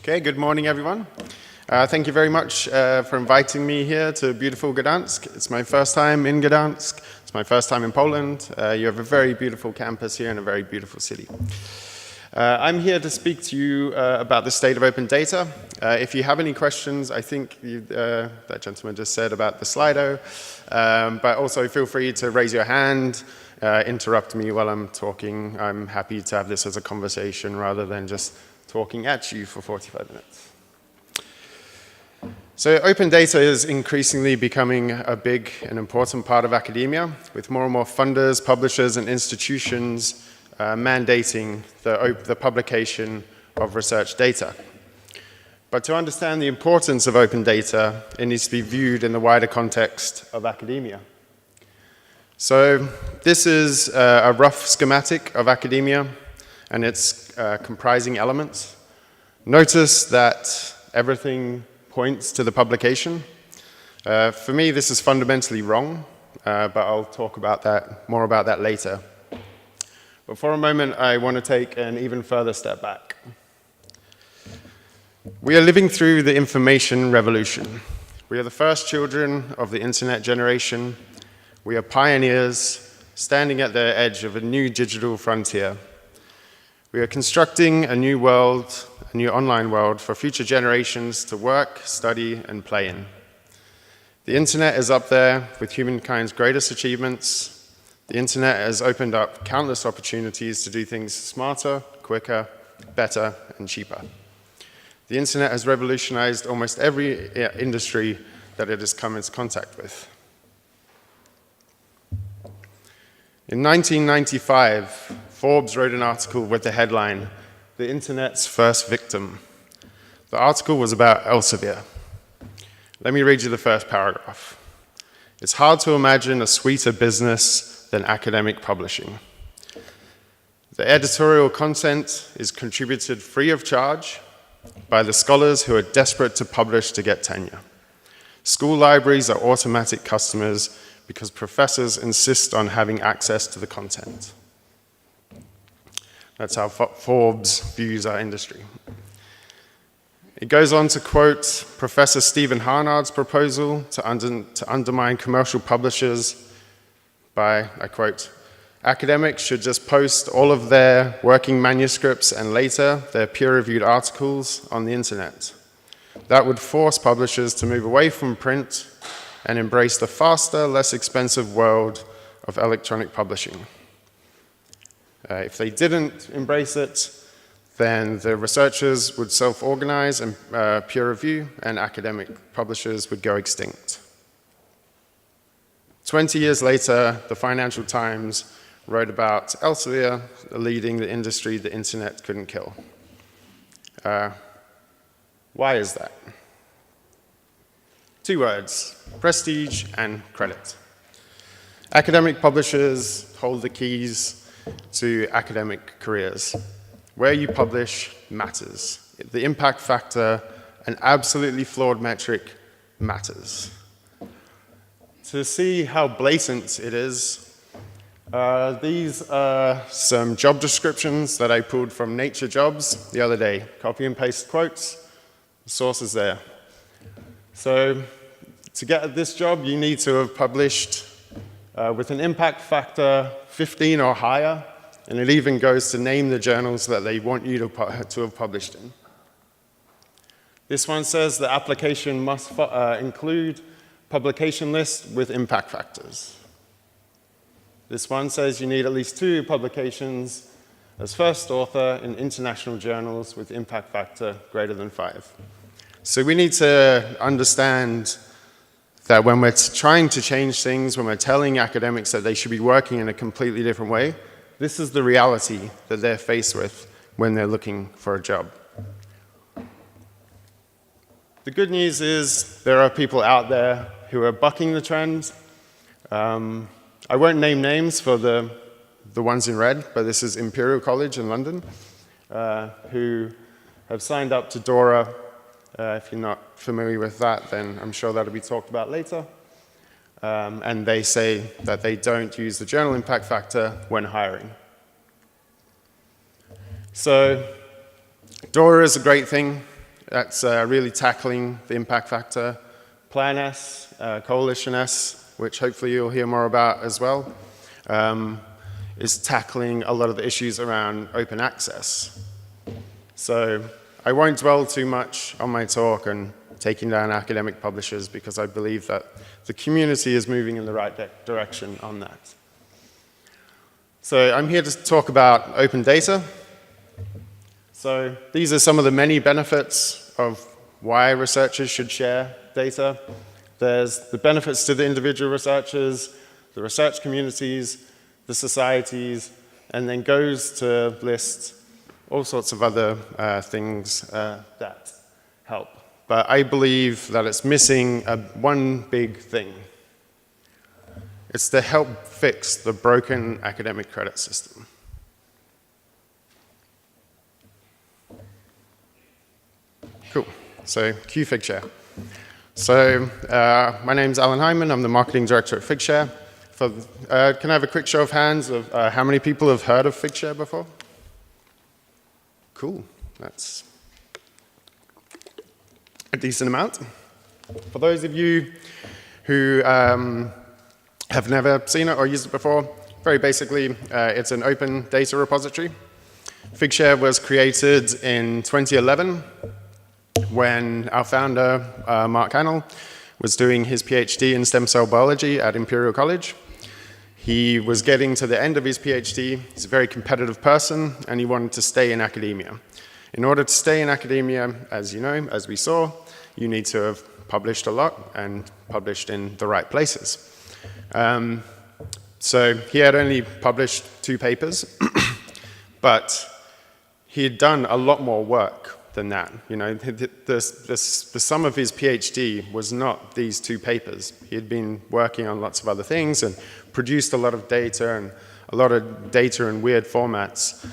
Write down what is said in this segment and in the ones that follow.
Okay, good morning, everyone. Thank you very much for inviting me here to beautiful Gdansk. It's my first time in Gdansk. It's my first time in Poland. You have a very beautiful campus here and a very beautiful city. I'm here to speak to you about the state of open data. If you have any questions, I think that gentleman just said about the Slido, but also feel free to raise your hand, interrupt me while I'm talking. I'm happy to have this as a conversation rather than just talking at you for 45 minutes. So open data is increasingly becoming a big and important part of academia, with more and more funders, publishers, and institutions mandating the publication of research data. But to understand the importance of open data, it needs to be viewed in the wider context of academia. So this is a rough schematic of academia and its comprising elements. Notice that everything points to the publication. For me, this is fundamentally wrong, but I'll talk about more about that later. But for a moment, I want to take an even further step back. We are living through the information revolution. We are the first children of the internet generation. We are pioneers standing at the edge of a new digital frontier. We are constructing a new world, a new online world for future generations to work, study, and play in. The internet is up there with humankind's greatest achievements. The internet has opened up countless opportunities to do things smarter, quicker, better, and cheaper. The internet has revolutionized almost every industry that it has come into contact with. In 1995, Forbes wrote an article with the headline, "The Internet's First Victim." The article was about Elsevier. Let me read you the first paragraph. "It's hard to imagine a sweeter business than academic publishing. The editorial content is contributed free of charge by the scholars who are desperate to publish to get tenure. School libraries are automatic customers because professors insist on having access to the content." That's how Forbes views our industry. It goes on to quote Professor Stephen Harnard's proposal to undermine commercial publishers by, I quote, "Academics should just post all of their working manuscripts and later their peer-reviewed articles on the internet. That would force publishers to move away from print and embrace the faster, less expensive world of electronic publishing. If they didn't embrace it, then the researchers would self-organize and peer review, and academic publishers would go extinct." 20 years later, the Financial Times wrote about Elsevier leading the industry the internet couldn't kill. Why is that? Two words: prestige and credit. Academic publishers hold the keys to academic careers. Where you publish matters. The impact factor, an absolutely flawed metric, matters. To see how blatant it is, these are some job descriptions that I pulled from Nature Jobs the other day. Copy and paste quotes, the source is there. So to get this job, you need to have published with an impact factor 15 or higher, and it even goes to name the journals that they want you to have published in. This one says the application must include publication list with impact factors. This one says you need at least 2 publications as first author in international journals with impact factor greater than 5. So we need to understand that when we're trying to change things, when we're telling academics that they should be working in a completely different way, this is the reality that they're faced with when they're looking for a job. The good news is there are people out there who are bucking the trend. I won't name names for the ones in red, but this is Imperial College in London, who have signed up to DORA. If you're not familiar with that, then I'm sure that'll be talked about later. And they say that they don't use the journal impact factor when hiring. So DORA is a great thing. That's really tackling the impact factor. Plan S, Coalition S, which hopefully you'll hear more about as well, is tackling a lot of the issues around open access. So I won't dwell too much on my talk and taking down academic publishers because I believe that the community is moving in the right direction on that. So I'm here to talk about open data. So these are some of the many benefits of why researchers should share data. There's the benefits to the individual researchers, the research communities, the societies, and then goes to list all sorts of other things that help. But I believe that it's missing one big thing. It's to help fix the broken academic credit system. Cool. So, cue Figshare. So, my name's Alan Hyndman. I'm the marketing director at Figshare. Can I have a quick show of hands of how many people have heard of Figshare before? Cool. That's a decent amount. For those of you who have never seen it or used it before, very basically, it's an open data repository. Figshare was created in 2011 when our founder, Mark Hannell, was doing his PhD in stem cell biology at Imperial College. He was getting to the end of his PhD. He's a very competitive person, and he wanted to stay in academia. In order to stay in academia, as you know, as we saw, you need to have published a lot and published in the right places. So he had only published 2 papers, but he had done a lot more work than that. You know, the sum of his PhD was not these 2 papers. He had been working on lots of other things and produced a lot of data and a lot of data in weird formats.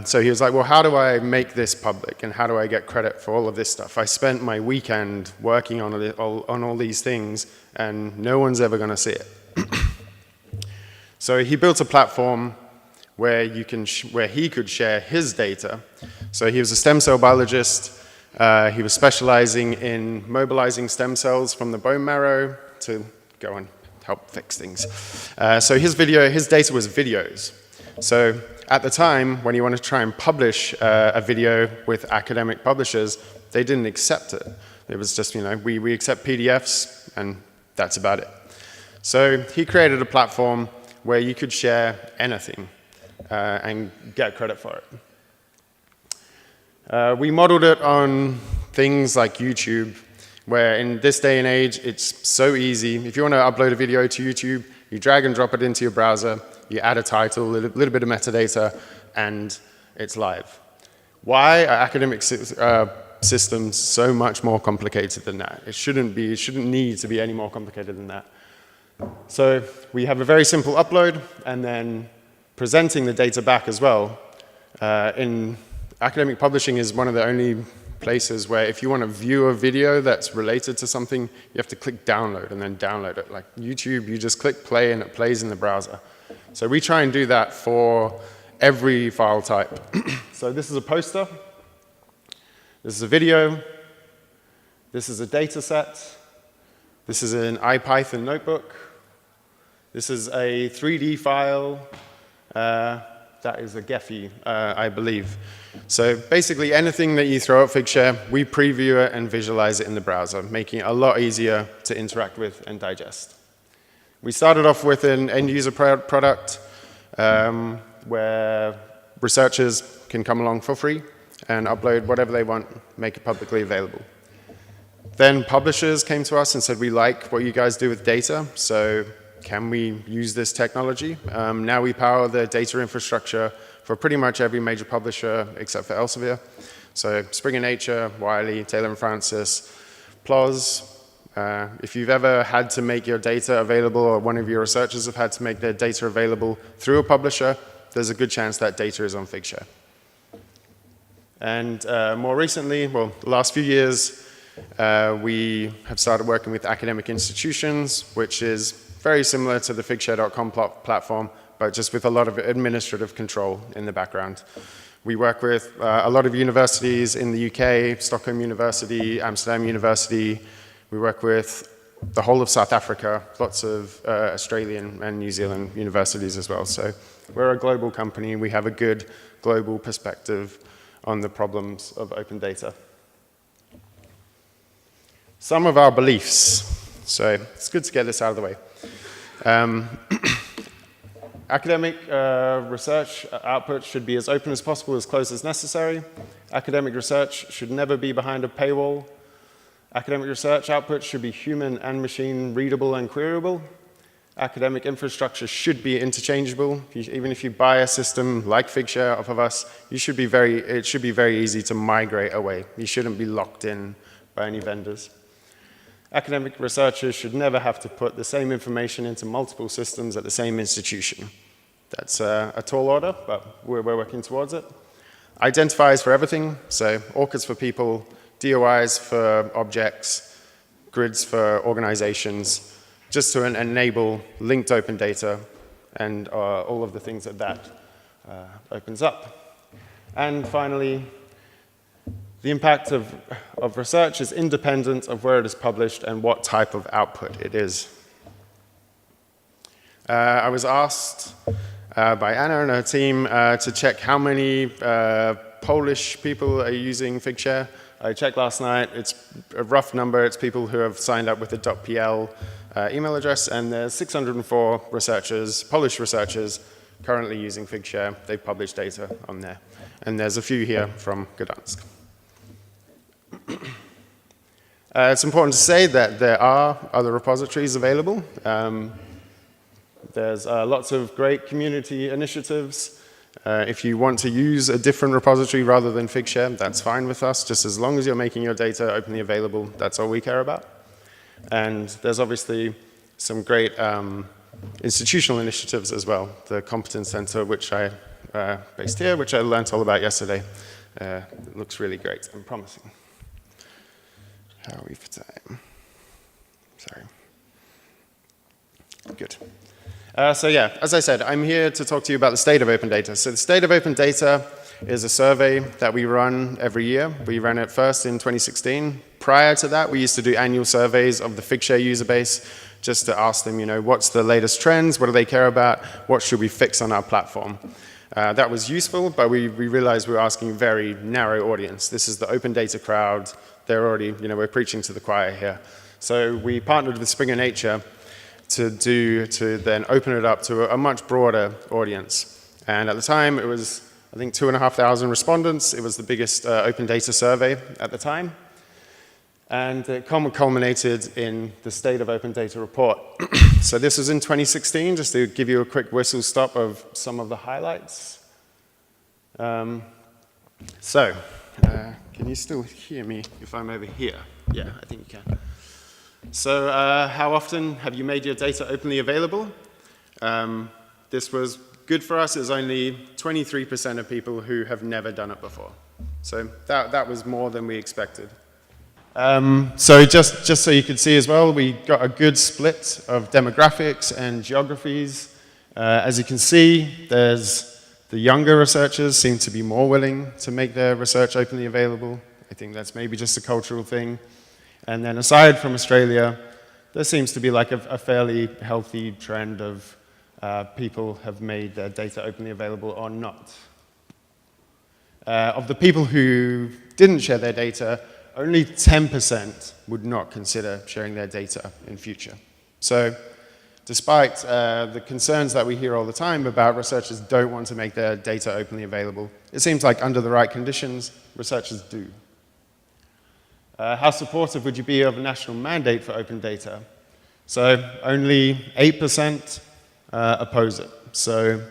So he was like, well, how do I make this public and how do I get credit for all of this stuff? I spent my weekend working on all these things and no one's ever going to see it. So he built a platform where he could share his data. So he was a stem cell biologist. He was specializing in mobilizing stem cells from the bone marrow to go and help fix things. So his data was videos. So at the time, when he wanted to try and publish a video with academic publishers, they didn't accept it. It was just, you know, we accept PDFs, and that's about it. So he created a platform where you could share anything and get credit for it. We modeled it on things like YouTube, where in this day and age, it's so easy. If you want to upload a video to YouTube, you drag and drop it into your browser, you add a title, a little bit of metadata, and it's live. Why are academic systems so much more complicated than that? It shouldn't need to be any more complicated than that. So we have a very simple upload, and then presenting the data back as well. In academic publishing is one of the only places where if you want to view a video that's related to something, you have to click download and then download it. Like YouTube, you just click play and it plays in the browser. So we try and do that for every file type. So this is a poster. This is a video. This is a data set. This is an IPython notebook. This is a 3D file. That is a Gephi, I believe. So basically anything that you throw at Figshare, we preview it and visualize it in the browser, making it a lot easier to interact with and digest. We started off with an end-user product where researchers can come along for free and upload whatever they want, make it publicly available. Then publishers came to us and said, we like what you guys do with data, so can we use this technology? Now we power the data infrastructure for pretty much every major publisher except for Elsevier. So Springer Nature, Wiley, Taylor & Francis, PLOS. If you've ever had to make your data available or one of your researchers have had to make their data available through a publisher, there's a good chance that data is on Figshare. And more recently, well, the last few years, we have started working with academic institutions, which is very similar to the Figshare.com platform, but just with a lot of administrative control in the background. We work with a lot of universities in the UK, Stockholm University, Amsterdam University. We work with the whole of South Africa, lots of Australian and New Zealand universities as well. So we're a global company. We have a good global perspective on the problems of open data. Some of our beliefs. So it's good to get this out of the way. Academic research output should be as open as possible, as closed as necessary. Academic research should never be behind a paywall. Academic research output should be human and machine readable and queryable. Academic infrastructure should be interchangeable. Even if you buy a system like Figshare off of us, it should be very easy to migrate away. You shouldn't be locked in by any vendors. Academic researchers should never have to put the same information into multiple systems at the same institution. That's a tall order, but we're working towards it. Identifiers for everything, so ORCIDs for people, DOIs for objects, grids for organizations, just to enable linked open data and all of the things that opens up. And finally, the impact of research is independent of where it is published and what type of output it is. I was asked by Anna and her team to check how many Polish people are using Figshare. I checked last night. It's a rough number. It's people who have signed up with the .pl email address, and there's 604 researchers, Polish researchers, currently using Figshare. They've published data on there. And there's a few here from Gdansk. It's important to say that there are other repositories available. There's lots of great community initiatives. If you want to use a different repository rather than Figshare, that's fine with us. Just as long as you're making your data openly available, that's all we care about. And there's obviously some great institutional initiatives as well. The Competence Center, which I based here, which I learned all about yesterday, looks really great and promising. How are we for time? Sorry. Good. So yeah, as I said, I'm here to talk to you about the state of open data. So the state of open data is a survey that we run every year. We ran it first in 2016. Prior to that, we used to do annual surveys of the Figshare user base just to ask them, what's the latest trends? What do they care about? What should we fix on our platform? That was useful, but we realized we were asking a very narrow audience. This is the open data crowd. They're already, we're preaching to the choir here. So we partnered with Springer Nature to then open it up to a much broader audience. And at the time, it was, I think, 2,500 respondents. It was the biggest open data survey at the time. And it culminated in the State of Open Data report. So this was in 2016, just to give you a quick whistle stop of some of the highlights. Can you still hear me if I'm over here? Yeah, I think you can. So how often have you made your data openly available? This was good for us. It was only 23% of people who have never done it before. So that was more than we expected. So just so you could see as well, we got a good split of demographics and geographies. As you can see, there's the younger researchers seem to be more willing to make their research openly available. I think that's maybe just a cultural thing. And then aside from Australia, there seems to be like a fairly healthy trend of people have made their data openly available or not. Of the people who didn't share their data, only 10% would not consider sharing their data in future. So despite the concerns that we hear all the time about researchers don't want to make their data openly available, it seems like under the right conditions, researchers do. How supportive would you be of a national mandate for open data? So only 8% oppose it. So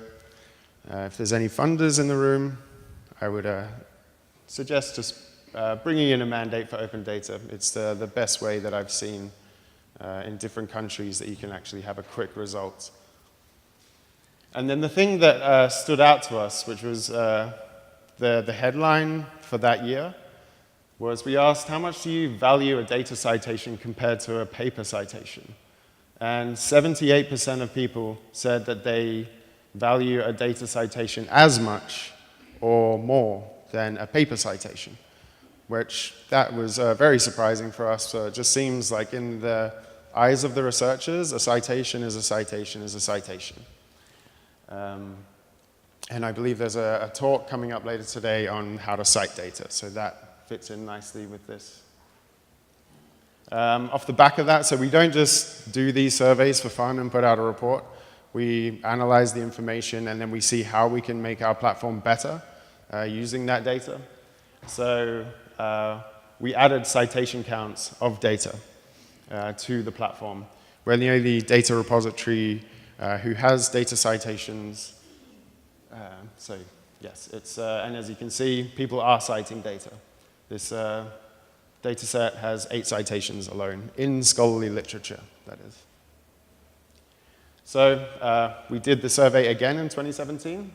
if there's any funders in the room, I would suggest just bringing in a mandate for open data. It's the best way that I've seen in different countries that you can actually have a quick result. And then the thing that stood out to us, which was the headline for that year, was we asked, how much do you value a data citation compared to a paper citation? And 78% of people said that they value a data citation as much or more than a paper citation, which that was very surprising for us. So it just seems like in the eyes of the researchers, a citation is a citation is a citation. And I believe there's a talk coming up later today on how to cite data, so that fits in nicely with this. Off the back of that, so we don't just do these surveys for fun and put out a report. We analyze the information, and then we see how we can make our platform better using that data. So we added citation counts of data to the platform. We're the only data repository who has data citations. So yes, it's, and as you can see, people are citing data. This data set has 8 citations alone, in scholarly literature, that is. So we did the survey again in 2017.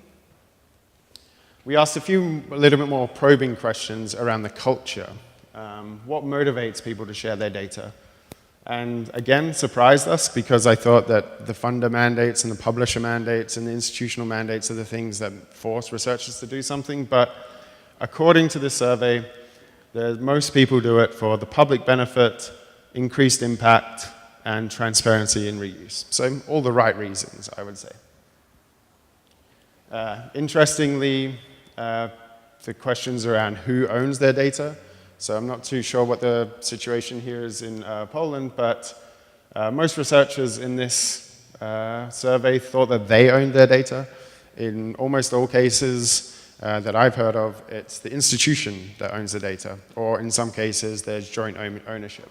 We asked a little bit more probing questions around the culture. What motivates people to share their data? And again, surprised us, because I thought that the funder mandates and the publisher mandates and the institutional mandates are the things that force researchers to do something. But according to this survey, most people do it for the public benefit, increased impact, and transparency in reuse. So all the right reasons, I would say. Interestingly, the questions around who owns their data. So I'm not too sure what the situation here is in Poland, but most researchers in this survey thought that they owned their data. In almost all cases that I've heard of, it's the institution that owns the data, or in some cases there's joint ownership.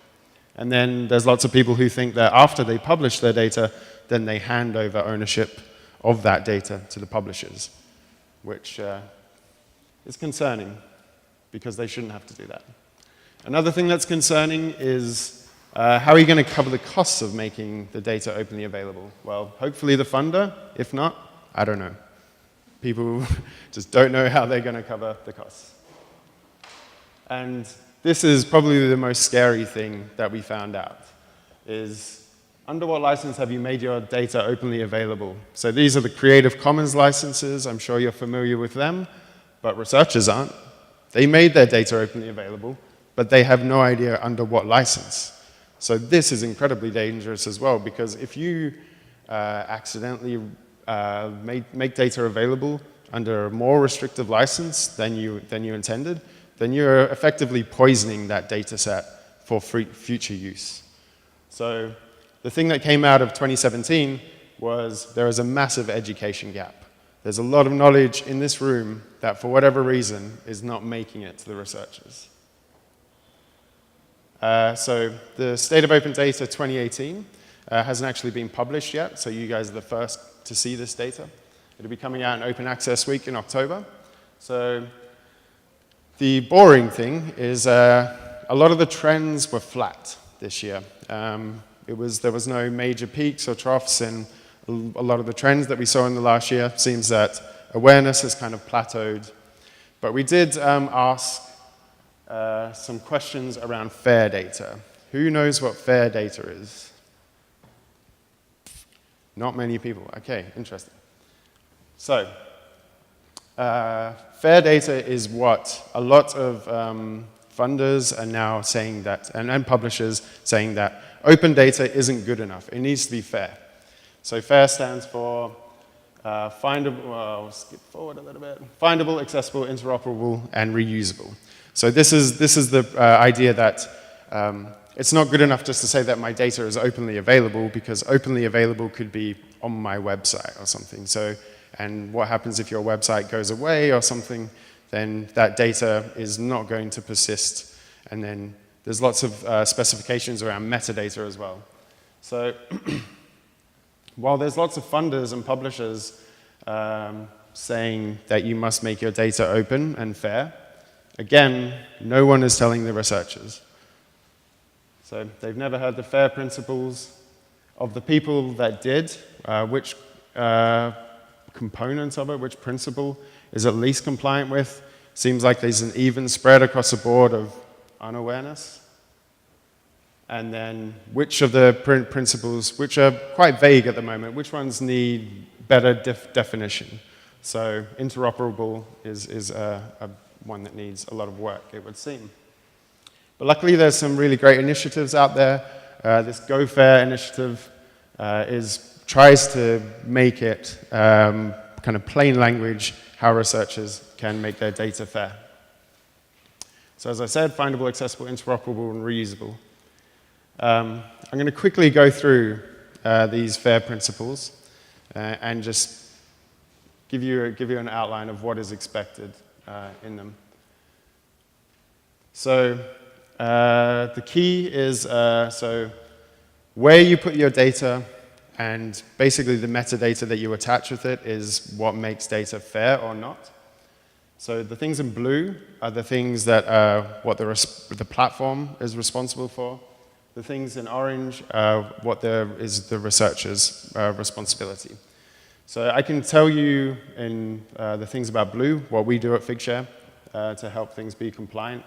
And then there's lots of people who think that after they publish their data, then they hand over ownership of that data to the publishers, which is concerning, because they shouldn't have to do that. Another thing that's concerning is how are you going to cover the costs of making the data openly available? Well, hopefully the funder. If not, I don't know. People just don't know how they're going to cover the costs. And this is probably the most scary thing that we found out, is under what license have you made your data openly available? So these are the Creative Commons licenses. I'm sure you're familiar with them, but researchers aren't. They made their data openly available, but they have no idea under what license. So this is incredibly dangerous as well, because if you accidentally make data available under a more restrictive license than you intended, then you're effectively poisoning that data set for future use. So the thing that came out of 2017 was there is a massive education gap. There's a lot of knowledge in this room that, for whatever reason, is not making it to the researchers. So the State of Open Data 2018 hasn't actually been published yet, so you guys are the first to see this data. It'll be coming out in Open Access Week in October. So the boring thing is a lot of the trends were flat this year. There was no major peaks or troughs, and a lot of the trends that we saw in the last year. Seems that awareness has kind of plateaued. But we did ask some questions around FAIR data. Who knows what FAIR data is? Not many people. Okay, interesting. So, FAIR data is what a lot of funders are now saying that, and publishers saying that open data isn't good enough. It needs to be fair. So FAIR stands for findable, well, I'll skip forward a little bit. Findable, accessible, interoperable, and reusable. So this is the idea that it's not good enough just to say that my data is openly available, because openly available could be on my website or something. So, and what happens if your website goes away or something, then that data is not going to persist. And then there's lots of specifications around metadata as well. So while there's lots of funders and publishers saying that you must make your data open and fair, again, no one is telling the researchers. So they've never heard the FAIR principles. Of the people that did, which components of it, which principle is at least compliant with? Seems like there's an even spread across the board of unawareness. And then which of the principles, which are quite vague at the moment, which ones need better definition? So interoperable is one that needs a lot of work, it would seem. But luckily, there's some really great initiatives out there. This Go Fair initiative tries to make it kind of plain language how researchers can make their data fair. So as I said, findable, accessible, interoperable, and reusable. I'm going to quickly go through these FAIR principles and just give you an outline of what is expected in them. So the key is so where you put your data and basically the metadata that you attach with it is what makes data fair or not. So the things in blue are the things that what the platform is responsible for. The things in orange what is the researcher's responsibility. So I can tell you in the things about blue what we do at Figshare to help things be compliant.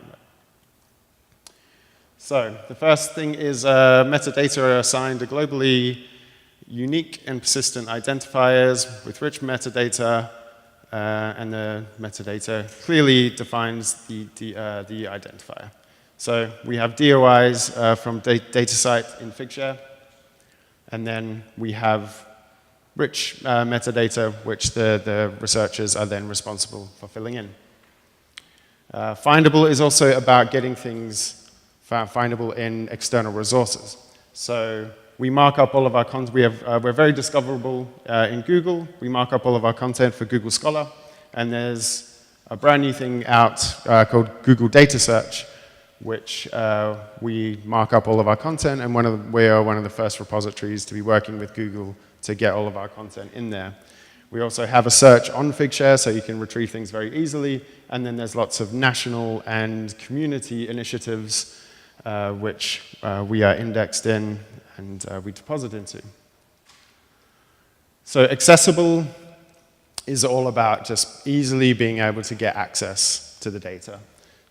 So the first thing is metadata are assigned to globally unique and persistent identifiers with rich metadata, and the metadata clearly defines the identifier. So we have DOIs from DataSite in Figshare, and then we have rich metadata, which the researchers are then responsible for filling in. Findable is also about getting things findable in external resources. So we mark up all of our content. We're very discoverable in Google. We mark up all of our content for Google Scholar, and there's a brand new thing out called Google Data Search, which we mark up all of our content, and we are one of the first repositories to be working with Google to get all of our content in there. We also have a search on Figshare, so you can retrieve things very easily, and then there's lots of national and community initiatives which we are indexed in and we deposit into. So accessible is all about just easily being able to get access to the data.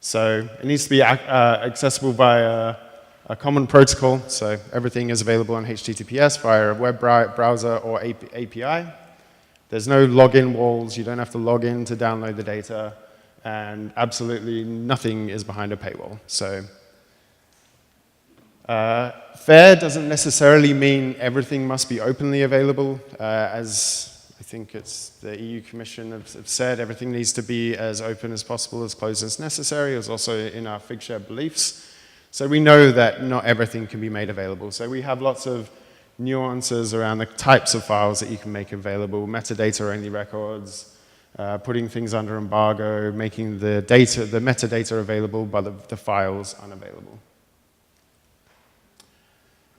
So it needs to be accessible via a common protocol, so everything is available on HTTPS via a web browser or API. There's no login walls, you don't have to log in to download the data, and absolutely nothing is behind a paywall. So fair doesn't necessarily mean everything must be openly available. As I think it's the EU Commission have said, everything needs to be as open as possible, as closed as necessary. It's also in our Figshare beliefs. So we know that not everything can be made available. So we have lots of nuances around the types of files that you can make available, metadata-only records, putting things under embargo, making the metadata available, but the files unavailable.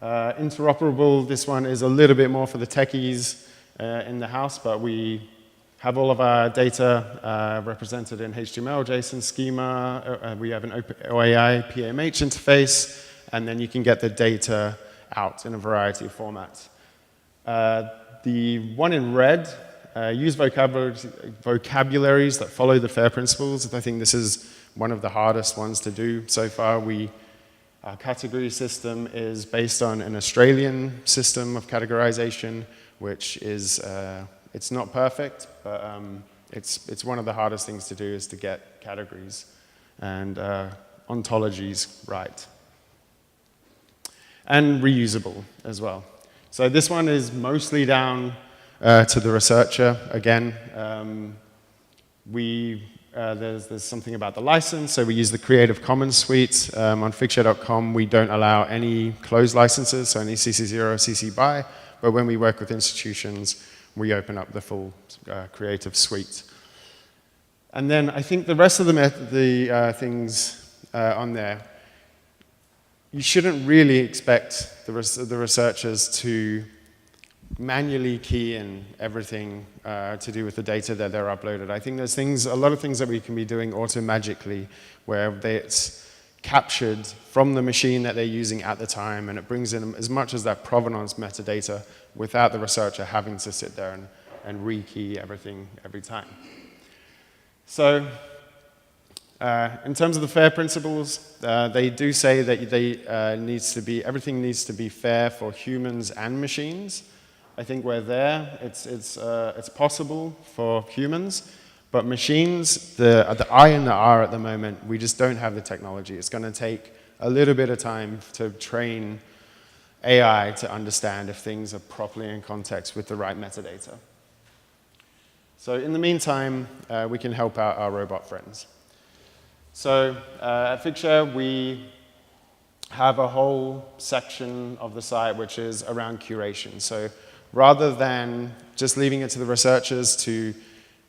Interoperable, this one is a little bit more for the techies in the house, but we have all of our data represented in HTML, JSON schema. We have an OAI PMH interface, and then you can get the data out in a variety of formats. The one in red, use vocabularies that follow the FAIR principles. I think this is one of the hardest ones to do so far. Our category system is based on an Australian system of categorization, which is, it's not perfect, but it's one of the hardest things to do is to get categories and ontologies right. And reusable as well. So this one is mostly down to the researcher. Again, there's something about the license, so we use the Creative Commons suite. On Figshare.com, we don't allow any closed licenses, so any CC0 or CC BY, but when we work with institutions, we open up the full Creative suite. And then I think the rest of the things on there, you shouldn't really expect the researchers to manually key in everything to do with the data that they're uploaded. I think there's a lot of things that we can be doing auto-magically where it's captured from the machine that they're using at the time, and it brings in as much as that provenance metadata without the researcher having to sit there and rekey everything every time. So in terms of the FAIR principles, they do say that everything needs to be fair for humans and machines. I think we're there. It's possible for humans, but machines, the I and the R at the moment, we just don't have the technology. It's going to take a little bit of time to train AI to understand if things are properly in context with the right metadata. So in the meantime, we can help out our robot friends. So at Figshare, we have a whole section of the site which is around curation. So rather than just leaving it to the researchers to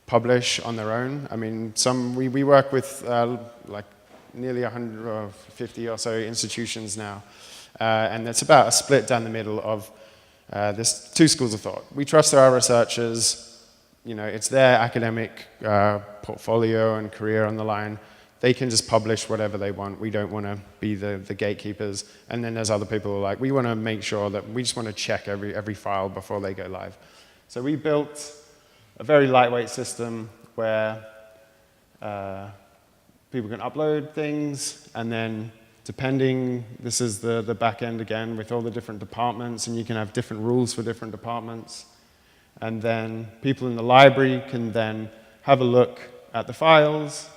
publish on their own, I mean, we work with like nearly 150 or so institutions now, and it's about a split down the middle of there's two schools of thought. We trust our researchers. You know, it's their academic portfolio and career on the line. They can just publish whatever they want. We don't want to be the gatekeepers. And then there's other people who are like, we want to make sure that we just want to check every file before they go live. So we built a very lightweight system where people can upload things, and then depending, this is the back end again with all the different departments, and you can have different rules for different departments. And then people in the library can then have a look at the files,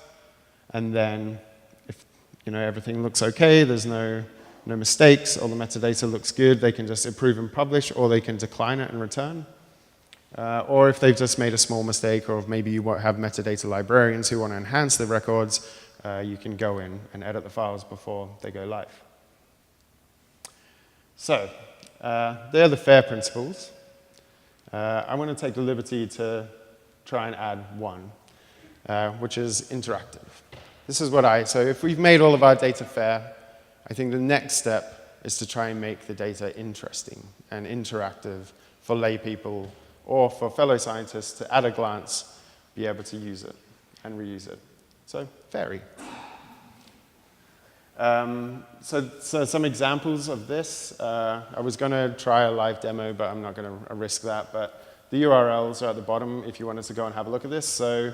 and then if everything looks okay, there's no mistakes, all the metadata looks good, they can just approve and publish, or they can decline it and return. Or if they've just made a small mistake, or if maybe you have metadata librarians who want to enhance the records, you can go in and edit the files before they go live. So they're the FAIR principles. I want to take the liberty to try and add one, which is interactive. This is so if we've made all of our data fair, I think the next step is to try and make the data interesting and interactive for lay people or for fellow scientists to, at a glance, be able to use it and reuse it. So, fairy. So some examples of this. I was going to try a live demo, but I'm not going to risk that. But the URLs are at the bottom if you wanted to go and have a look at this. So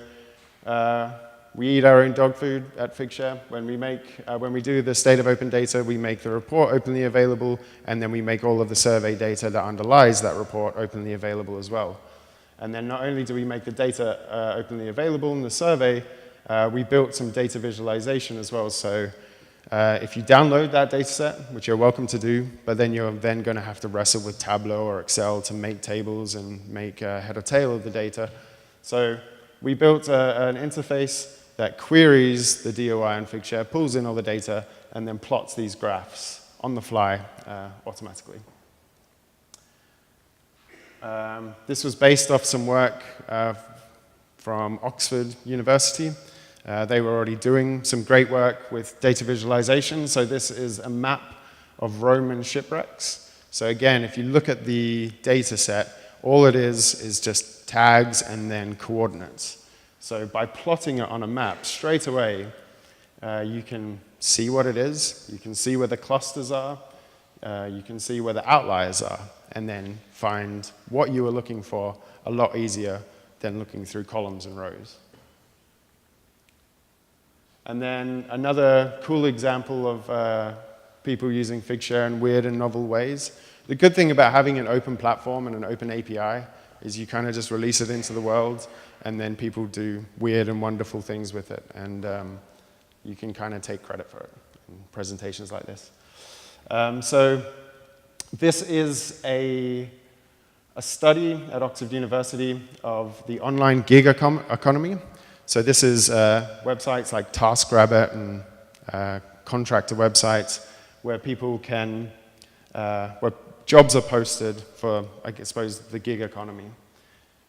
we eat our own dog food at Figshare. When we do the state of open data, we make the report openly available, and then we make all of the survey data that underlies that report openly available as well. And then not only do we make the data openly available in the survey, we built some data visualization as well. So if you download that data set, which you're welcome to do, but then you're then going to have to wrestle with Tableau or Excel to make tables and make a head or tail of the data. So we built an interface that queries the DOI in Figshare, pulls in all the data, and then plots these graphs on the fly automatically. This was based off some work from Oxford University. They were already doing some great work with data visualization. So this is a map of Roman shipwrecks. So again, if you look at the data set, all it is just tags and then coordinates. So by plotting it on a map, straight away, you can see what it is, you can see where the clusters are, you can see where the outliers are, and then find what you were looking for a lot easier than looking through columns and rows. And then another cool example of people using Figshare in weird and novel ways. The good thing about having an open platform and an open API is you kind of just release it into the world, and then people do weird and wonderful things with it. And you can kind of take credit for it in presentations like this. So this is a study at Oxford University of the online gig economy. So this is websites like TaskRabbit and contractor websites where people can, where jobs are posted for, I suppose, the gig economy.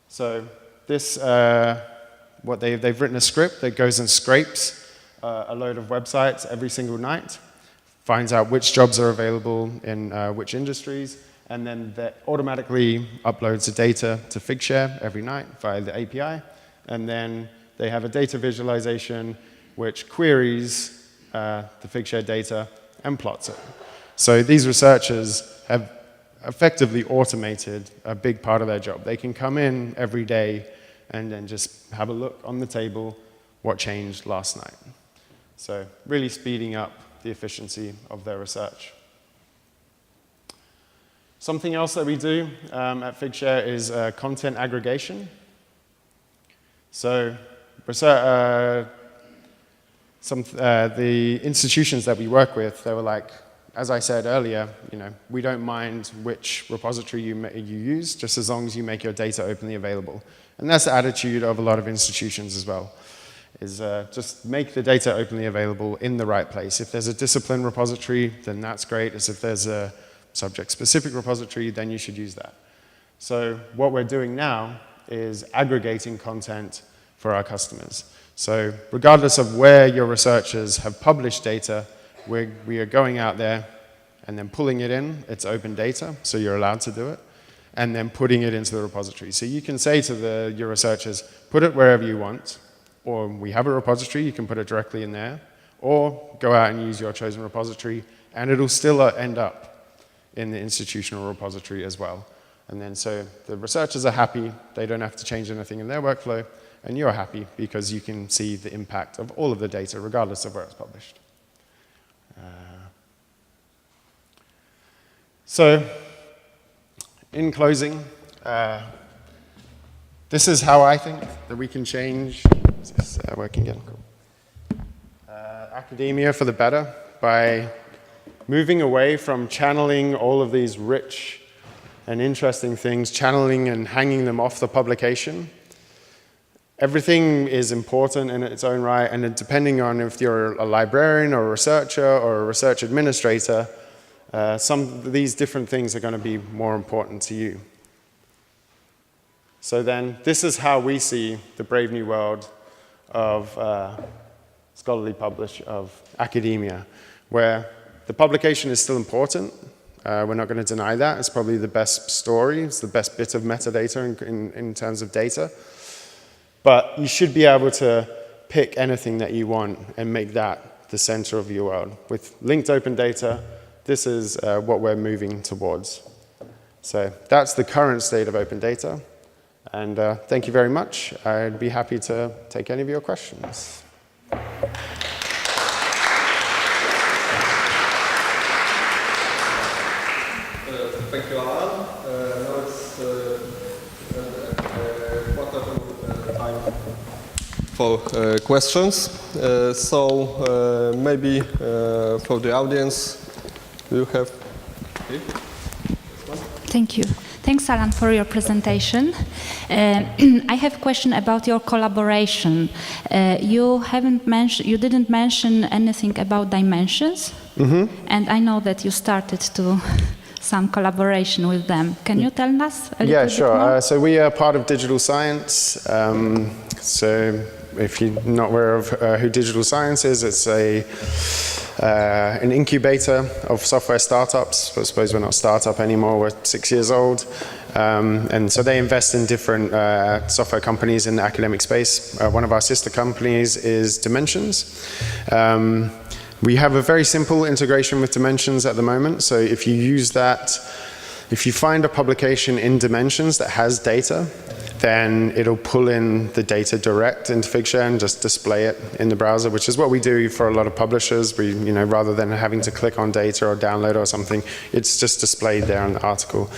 So this, they've written a script that goes and scrapes a load of websites every single night, finds out which jobs are available in which industries, and then that automatically uploads the data to Figshare every night via the API, and then they have a data visualization which queries the Figshare data and plots it. So these researchers have effectively automated a big part of their job. They can come in every day and then just have a look on the table what changed last night. So really speeding up the efficiency of their research. Something else that we do at Figshare is content aggregation. So the institutions that we work with, they were like, as I said earlier, we don't mind which repository you use, just as long as you make your data openly available. And that's the attitude of a lot of institutions as well, is just make the data openly available in the right place. If there's a discipline repository, then that's great. As if there's a subject-specific repository, then you should use that. So what we're doing now is aggregating content for our customers. So regardless of where your researchers have published data, we are going out there and then pulling it in. It's open data, so you're allowed to do it, and then putting it into the repository. So you can say to your researchers, put it wherever you want, or we have a repository, you can put it directly in there, or go out and use your chosen repository, and it'll still end up in the institutional repository as well. And then so the researchers are happy, they don't have to change anything in their workflow, and you're happy because you can see the impact of all of the data regardless of where it's published. So in closing, this is how I think that we can change, is this working again? Cool. Academia for the better by moving away from channeling all of these rich and interesting things, channeling and hanging them off the publication. Everything is important in its own right, and depending on if you're a librarian or a researcher or a research administrator, some of these different things are going to be more important to you. So then, this is how we see the brave new world of scholarly of academia, where the publication is still important. We're not going to deny that. It's probably the best story. It's the best bit of metadata in terms of data. But you should be able to pick anything that you want and make that the center of your world. With linked open data, this is what we're moving towards. So that's the current state of open data. And thank you very much. I'd be happy to take any of your questions. Thank you, Alan. Now it's quarter to time for questions. So maybe for the audience, do you have? Okay. Thank you. Thanks, Alan, for your presentation. I have a question about your collaboration. You didn't mention anything about dimensions, and I know that you started to some collaboration with them. Can you tell us a little bit more? Yeah, sure. So we are part of Digital Science. So if you're not aware of who Digital Science is, it's an incubator of software startups. I suppose we're not a startup anymore, we're 6 years old. And so they invest in different software companies in the academic space. One of our sister companies is Dimensions. We have a very simple integration with Dimensions at the moment. So if you use that, if you find a publication in Dimensions that has data, then it'll pull in the data direct into Figshare and just display it in the browser, which is what we do for a lot of publishers. We, rather than having to click on data or download or something, it's just displayed there in the article.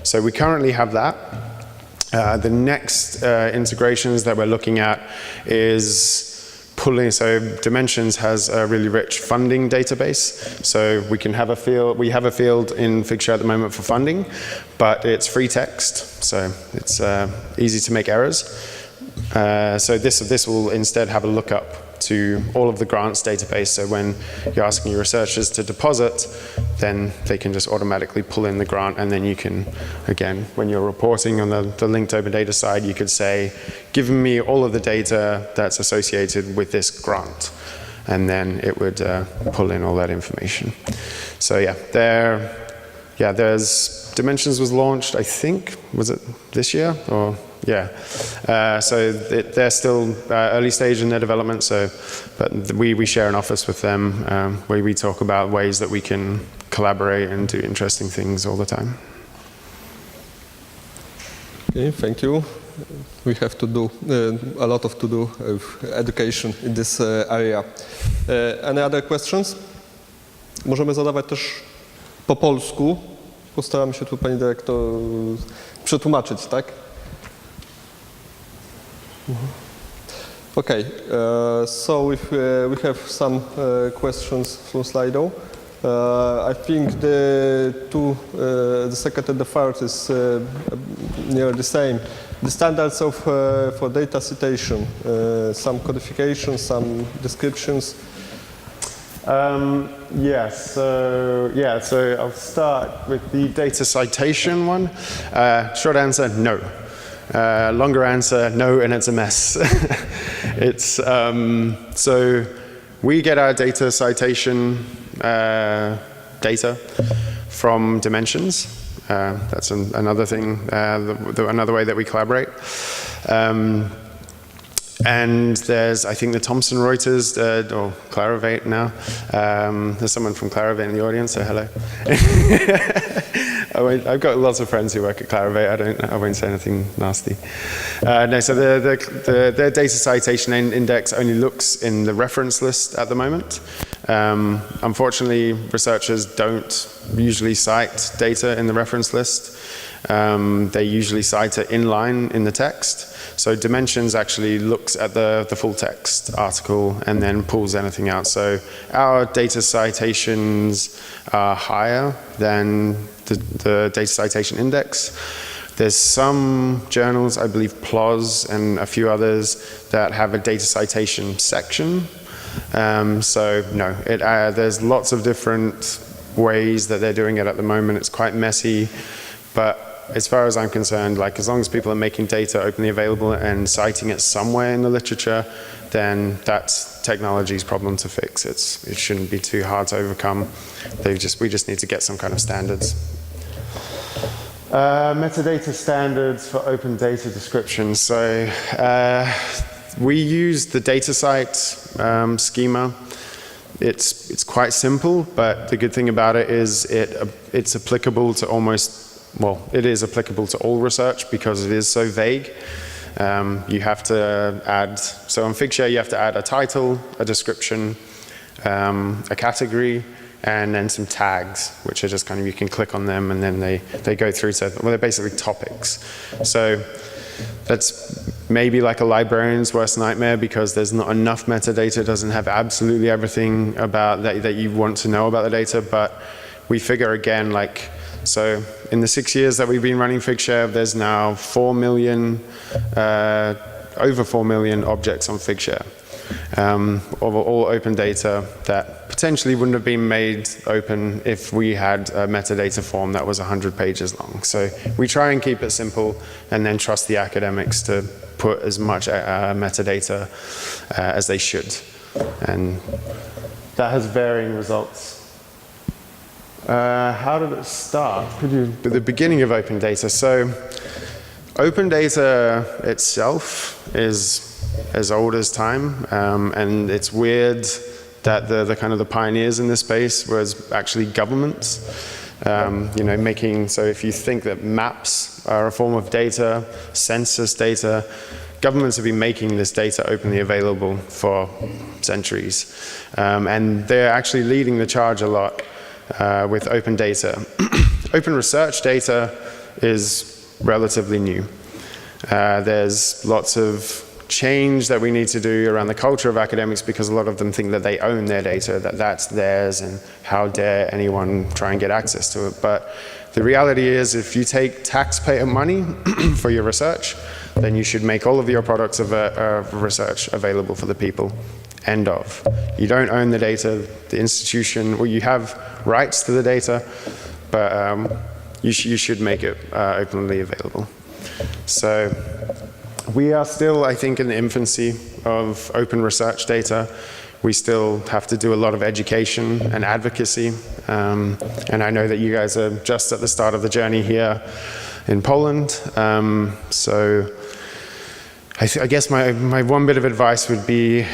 So we currently have that. The next integrations that we're looking at is so Dimensions has a really rich funding database. So we have a field in Figshare at the moment for funding, but it's free text, so it's easy to make errors. So this will instead have a lookup to all of the grants database. So when you're asking your researchers to deposit, then they can just automatically pull in the grant, and then you can, again, when you're reporting on the linked open data side, you could say, give me all of the data that's associated with this grant, and then it would pull in all that information. So yeah, there's Dimensions was launched, I think, was it this year? Or yeah, so they're still early stage in their development. But we share an office with them where we talk about ways that we can collaborate and do interesting things all the time. Okay, thank you. We have to do a lot to do with education in this area. Any other questions? Możemy zadawać też po polsku. Postaramy się tu, pani dyrektor, przetłumaczyć, tak? Okay, so if we have some questions from Slido. I think the second and the third is near the same. The standards for data citation, some codification, some descriptions. Yes, so I'll start with the data citation one. Short answer, no. Longer answer, no, and it's a mess. It's, so we get our data citation data from dimensions. That's another thing, another way that we collaborate. And there's, I think, the Thomson Reuters, or Clarivate now. There's someone from Clarivate in the audience, so hello. I've got lots of friends who work at Clarivate. I won't say anything nasty. No, so the data citation index only looks in the reference list at the moment. Unfortunately, researchers don't usually cite data in the reference list. They usually cite it inline in the text. So Dimensions actually looks at the full text article and then pulls anything out. So our data citations are higher than the data citation index. There's some journals, I believe PLOS and a few others, that have a data citation section. So no, there's lots of different ways that they're doing it at the moment. It's quite messy, but as far as I'm concerned, like as long as people are making data openly available and citing it somewhere in the literature, then that's technology's problem to fix. It shouldn't be too hard to overcome. We just need to get some kind of standards. Metadata standards for open data descriptions. So we use the DataCite schema. It's quite simple, but the good thing about it is it's applicable to it is applicable to all research because it is so vague. You have to add, so on Figshare you have to add a title, a description, a category, and then some tags, which are just kind of, you can click on them and then they go through to, well, they're basically topics. So that's maybe like a librarian's worst nightmare because there's not enough metadata, it doesn't have absolutely everything about that you want to know about the data, but we figure again, like, so in the 6 years that we've been running Figshare, there's now over 4 million objects on Figshare. Of all open data that potentially wouldn't have been made open if we had a metadata form that was 100 pages long. So we try and keep it simple and then trust the academics to put as much metadata as they should. And that has varying results. How did it start? At the beginning of open data. So open data itself is as old as time, and it's weird that the kind of the pioneers in this space was actually governments. So if you think that maps are a form of data, census data, governments have been making this data openly available for centuries, and they're actually leading the charge a lot with open data. Open research data is relatively new. There's lots of change that we need to do around the culture of academics because a lot of them think that they own their data, that that's theirs, and how dare anyone try and get access to it. But the reality is, if you take taxpayer money for your research, then you should make all of your products of research available for the people. End of. You don't own the data, the institution, well, you have rights to the data, but you should make it openly available. So we are still, I think, in the infancy of open research data. We still have to do a lot of education and advocacy. And I know that you guys are just at the start of the journey here in Poland. So I guess my one bit of advice would be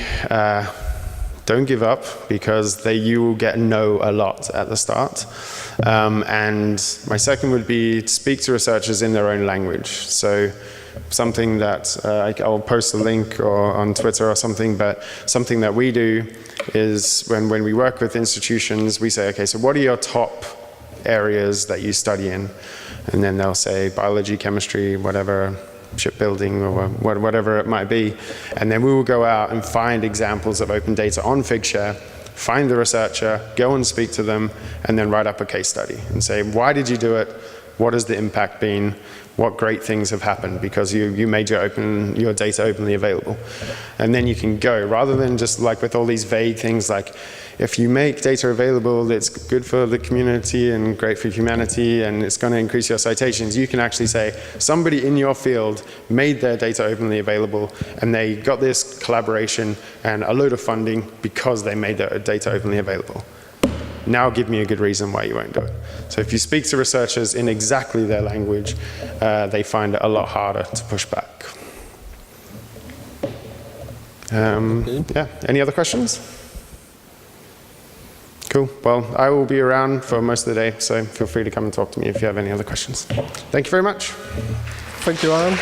don't give up, because you will get no a lot at the start. And my second would be speak to researchers in their own language. So something that I'll post a link or on Twitter or something, but something that we do is when we work with institutions, we say, okay, so what are your top areas that you study in. And then they'll say biology, chemistry, whatever, shipbuilding, or whatever it might be. And then we will go out and find examples of open data on Figshare, find the researcher, go and speak to them, and then write up a case study and say, why did you do it? What has the impact been? What great things have happened because you made your data openly available? And then you can go, rather than just like with all these vague things like, if you make data available, it's good for the community and great for humanity and it's going to increase your citations. You can actually say, somebody in your field made their data openly available and they got this collaboration and a load of funding because they made their data openly available. Now give me a good reason why you won't do it. So if you speak to researchers in exactly their language, they find it a lot harder to push back. Yeah, any other questions? Cool. Well, I will be around for most of the day, so feel free to come and talk to me if you have any other questions. Thank you very much. Thank you, Alan.